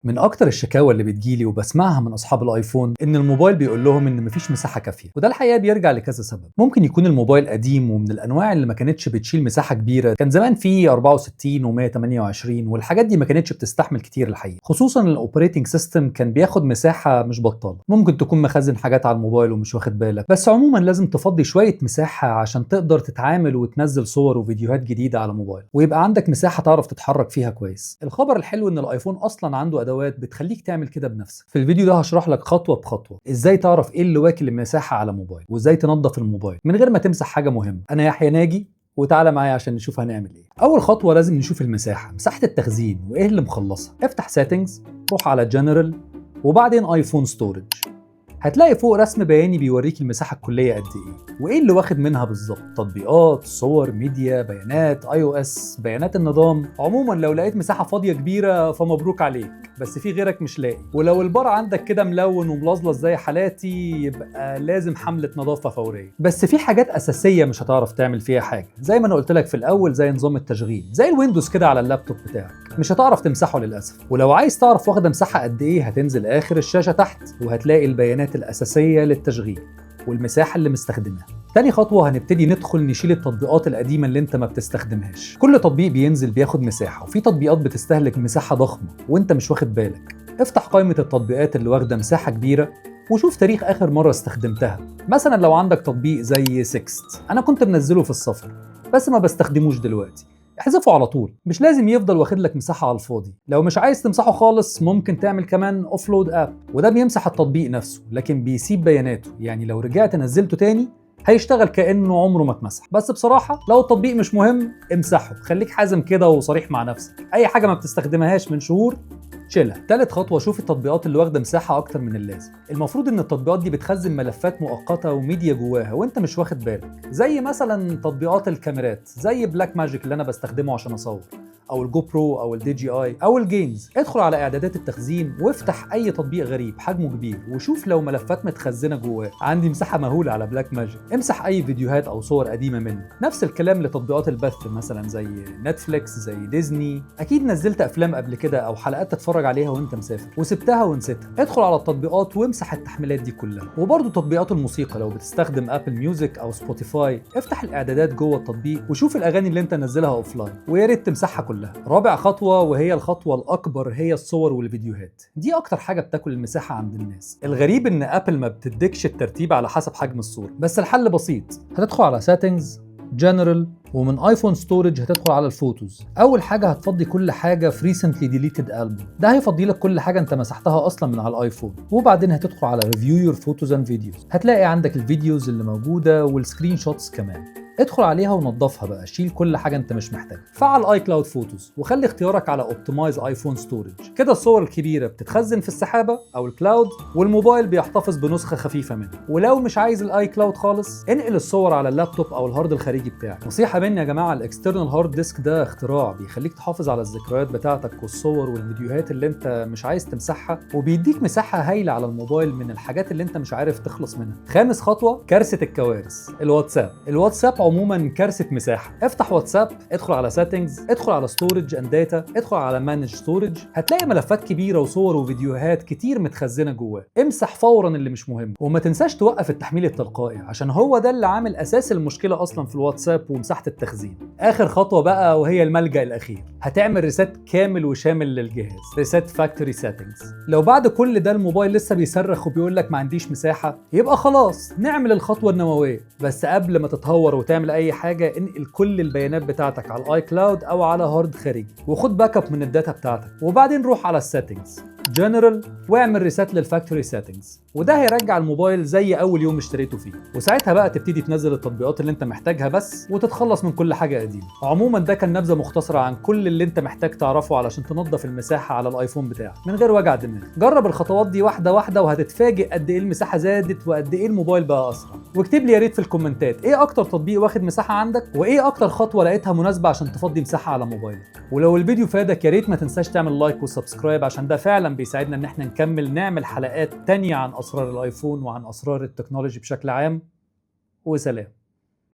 من اكتر الشكاوى اللي بتجيلي وبسمعها من اصحاب الايفون ان الموبايل بيقول لهم ان مفيش مساحه كافيه، وده الحقيقه بيرجع لكذا سبب. ممكن يكون الموبايل قديم ومن الانواع اللي ما كانتش بتشيل مساحه كبيره، كان زمان فيه 64 و128 والحاجات دي ما كانتش بتستحمل كتير الحقيقه، خصوصا الاوبريتنج سيستم كان بياخد مساحه مش بطاله. ممكن تكون مخزن حاجات على الموبايل ومش واخد بالك، بس عموما لازم تفضي شويه مساحه عشان تقدر تتعامل وتنزل صور وفيديوهات جديده على موبايل، ويبقى عندك مساحه تعرف تتحرك فيها كويس. الخبر الحلو ان الايفون اصلا عنده ادوات بتخليك تعمل كده بنفسك. في الفيديو ده هشرح لك خطوه بخطوه ازاي تعرف ايه اللي واكل المساحه على موبايل، وازاي تنظف الموبايل من غير ما تمسح حاجه مهمه. انا يحيى ناجي، وتعالى معايا عشان نشوف هنعمل ايه. اول خطوه لازم نشوف مساحه التخزين وايه اللي مخلصها. افتح سيتنجز، روح على جنرال، وبعدين ايفون ستورج. هتلاقي فوق رسم بياني بيوريك المساحه الكليه قد ايه وايه اللي واخد منها بالظبط: تطبيقات، صور، ميديا، بيانات اي او اس، بيانات النظام. عموما لو لقيت مساحه فاضيه كبيره فمبروك عليك، بس في غيرك مش لاقي. ولو البار عندك كده ملون وملظلظ زي حالاتي يبقى لازم حمله نظافه فوريه. بس في حاجات اساسيه مش هتعرف تعمل فيها حاجه، زي ما انا قلت لك في الاول، زي نظام التشغيل، زي الويندوز كده على اللابتوب بتاعك، مش هتعرف تمسحه للاسف. ولو عايز تعرف واخده مساحه قد ايه، هتنزل اخر الشاشه تحت وهتلاقي البيانات الأساسية للتشغيل والمساحة اللي مستخدمها. تاني خطوة هنبتدي ندخل نشيل التطبيقات القديمة اللي انت ما بتستخدمهاش. كل تطبيق بينزل بياخد مساحة، وفي تطبيقات بتستهلك مساحة ضخمة وانت مش واخد بالك. افتح قائمة التطبيقات اللي واخدة مساحة كبيرة وشوف تاريخ آخر مرة استخدمتها. مثلا لو عندك تطبيق زي سيكست، أنا كنت منزله في السفر بس ما بستخدموش دلوقتي، احذفه على طول. مش لازم يفضل واخد لك مساحه على الفاضي. لو مش عايز تمسحه خالص ممكن تعمل كمان اوفلود اب، وده بيمسح التطبيق نفسه لكن بيسيب بياناته، يعني لو رجعت نزلته تاني هيشتغل كانه عمره ما اتمسح. بس بصراحه لو التطبيق مش مهم امسحه. خليك حازم كده وصريح مع نفسك، اي حاجه ما بتستخدمهاش من شهور شيلها. تالت خطوة، شوف التطبيقات اللي واخدة مساحة أكتر من اللازم. المفروض إن التطبيقات دي بتخزن ملفات مؤقتة وميديا جواها وأنت مش واخد بالك، زي مثلا تطبيقات الكاميرات زي بلاك ماجيك اللي أنا بستخدمه عشان أصور، أو الجو برو، أو الدي جي آي، أو الجيمز. ادخل على إعدادات التخزين وافتح أي تطبيق غريب حجمه كبير وشوف لو ملفات متخزنة جواه. عندي مساحة مهولة على بلاك ماجيك. امسح أي فيديوهات أو صور قديمة منه. نفس الكلام لتطبيقات البث مثلا زي نتفليكس، زي ديزني. أكيد نزلت أفلام قبل كده أو حلقات تتفرج عليها وانت مسافر وسبتها ونسيتها. ادخل على التطبيقات وامسح التحميلات دي كلها. وبرضه تطبيقات الموسيقى، لو بتستخدم ابل ميوزك او سبوتيفاي، افتح الاعدادات جوه التطبيق وشوف الاغاني اللي انت نزلها اوفلاين، ويا ريت تمسحها كلها. رابع خطوه وهي الخطوه الاكبر، هي الصور والفيديوهات. دي اكتر حاجه بتاكل المساحه عند الناس. الغريب ان ابل ما بتديكش الترتيب على حسب حجم الصوره، بس الحل بسيط. هتدخل على سيتنجز، جنرال، ومن ايفون ستورج هتدخل على الفوتوز. اول حاجه هتفضي كل حاجه في ريسنتلي ديليتد البوم، ده هيفضي لك كل حاجه انت مسحتها اصلا من على الايفون. وبعدين هتدخل على ريفيو يور فوتوز اند فيديوز، هتلاقي عندك الفيديوز اللي موجوده والسكرين شوتس كمان. ادخل عليها ونضفها بقى، شيل كل حاجه انت مش محتاجها. فعل اي كلاود فوتوز وخلي اختيارك على اوبتمايز ايفون ستورج. كده الصور الكبيره بتتخزن في السحابه او الكلاود، والموبايل بيحتفظ بنسخه خفيفه منها. ولو مش عايز الاي كلاود خالص، انقل الصور على اللابتوب او الهارد الخارجي بتاعك. نصيحه مني يا جماعه، الاكسترنال هارد ديسك ده اختراع بيخليك تحافظ على الذكريات بتاعتك والصور والفيديوهات اللي انت مش عايز تمسحها، وبيديك مساحه هايله على الموبايل من الحاجات اللي انت مش عارف تخلص منها. خامس خطوه، كارثه الكوارث، الواتساب عموما كارثه مساحه. افتح واتساب، ادخل على سيتنجز، ادخل على ستورج اند داتا، ادخل على مانج ستورج. هتلاقي ملفات كبيره وصور وفيديوهات كتير متخزنه جواه. امسح فورا اللي مش مهم، وما تنساش توقف التحميل التلقائي عشان هو ده اللي عامل اساس المشكله اصلا في الواتساب ومساحه التخزين. اخر خطوه بقى وهي الملجأ الاخير، هتعمل ريسيت كامل وشامل للجهاز، ريسيت فاكتوري سيتنجز. لو بعد كل ده الموبايل لسه بيصرخ وبيقول لك ما عنديش مساحه، يبقى خلاص نعمل الخطوه النوويه. بس قبل ما تتهور وتعمل اي حاجه، انقل كل البيانات بتاعتك على الاي كلاود او على هارد خارجي، وخد باك اب من الداتا بتاعتك. وبعدين روح على السيتنجز، جنرال، واعمل ريسيت للفاكتوري سيتنجز، وده هيرجع الموبايل زي اول يوم اشتريته فيه. وساعتها بقى تبتدي تنزل التطبيقات اللي انت محتاجها بس، وتتخلص من كل حاجه قديمه. عموما ده كان نبذه مختصره عن كل اللي انت محتاج تعرفه علشان تنظف المساحه على الايفون بتاعك من غير وجع دماغ. جرب الخطوات دي واحده واحده وهتتفاجئ قد ايه المساحه زادت وقد ايه الموبايل بقى اسرع. واكتب لي يا ريت في الكومنتات ايه اكتر تطبيق واخد مساحه عندك، وايه اكتر خطوه لقيتها مناسبه عشان تفضي مساحه على موبايلك. ولو الفيديو فادك يا ريت ما تنساش تعمل لايك وسبسكرايب، عشان ده فعلا بيساعدنا ان احنا نعمل حلقات تانية عن اسرار الايفون وعن اسرار التكنولوجي بشكل عام. وسلام.